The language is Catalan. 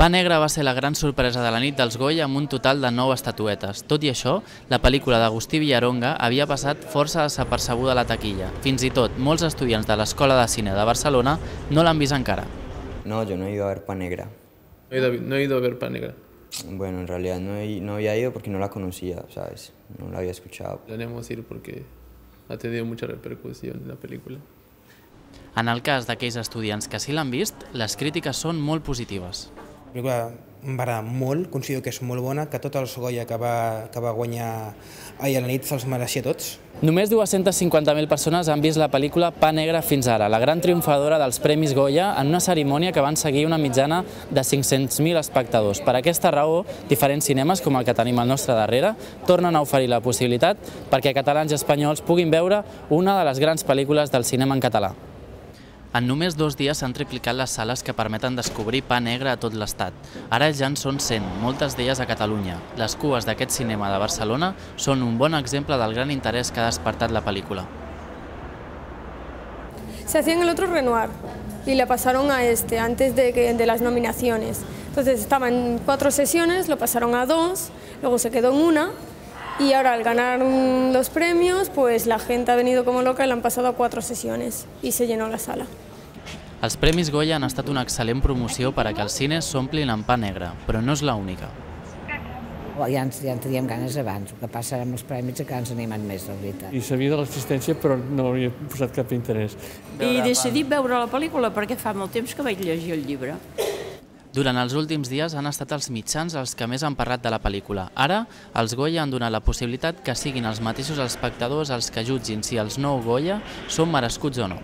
Pa Negre va ser la gran sorpresa de la nit dels Goya amb un total de 9 estatuetes. Tot i això, la pel·lícula d'Agustí Villaronga havia passat força desapercebuda a la taquilla. Fins i tot, molts estudiants de l'Escola de Cine de Barcelona no l'han vist encara. No, yo no he ido a ver Pa Negra. No he ido a ver Pa Negra. Bueno, en realidad no había ido porque no la conocía, ¿sabes? No la había escuchado. Planeamos ir porque ha tenido mucha repercusión la película. En el cas d'aquells estudiants que sí l'han vist, les crítiques són molt positives. La pel·lícula em va agradar molt, considero que és molt bona, que tots els Goya que va guanyar ahir a la nit se'ls mereixia tots. Només 250.000 persones han vist la pel·lícula Pa Negre fins ara, la gran triomfadora dels Premis Goya, en una cerimònia que van seguir una mitjana de 500.000 espectadors. Per aquesta raó, diferents cinemes, com el que tenim al nostre darrere, tornen a oferir la possibilitat perquè catalans i espanyols puguin veure una de les grans pel·lícules del cinema en català. En només 2 dies s'han triplicat les sales que permeten descobrir Pa Negre a tot l'estat. Ara ja en són 100, moltes d'elles a Catalunya. Les cues d'aquest cinema de Barcelona són un bon exemple del gran interès que ha despertat la pel·lícula. Se hacía en el otro Renoir y la pasaron a este antes de las nominaciones. Entonces estaba en 4 sesiones, lo pasaron a 2, luego se quedó en una. Y ahora al ganar los premios, pues la gente ha venido como loca y la han pasado a 4 sesiones y se llenó la sala. Els Premis Goya han estat una excel·lent promoció per a que els cines s'omplin amb Pa Negre, però no és l'única. Ja en teníem ganes abans, el que passa amb els premis que ens animen més, la veritat. I sabia de l'existència però no havia posat cap interès. I decidit veure la pel·lícula perquè fa molt temps que vaig llegir el llibre. Durant els últims dies han estat els mitjans els que més han parlat de la pel·lícula. Ara, els Goya han donat la possibilitat que siguin els mateixos espectadors els que jutgin si els 9 Goya són merescuts o no.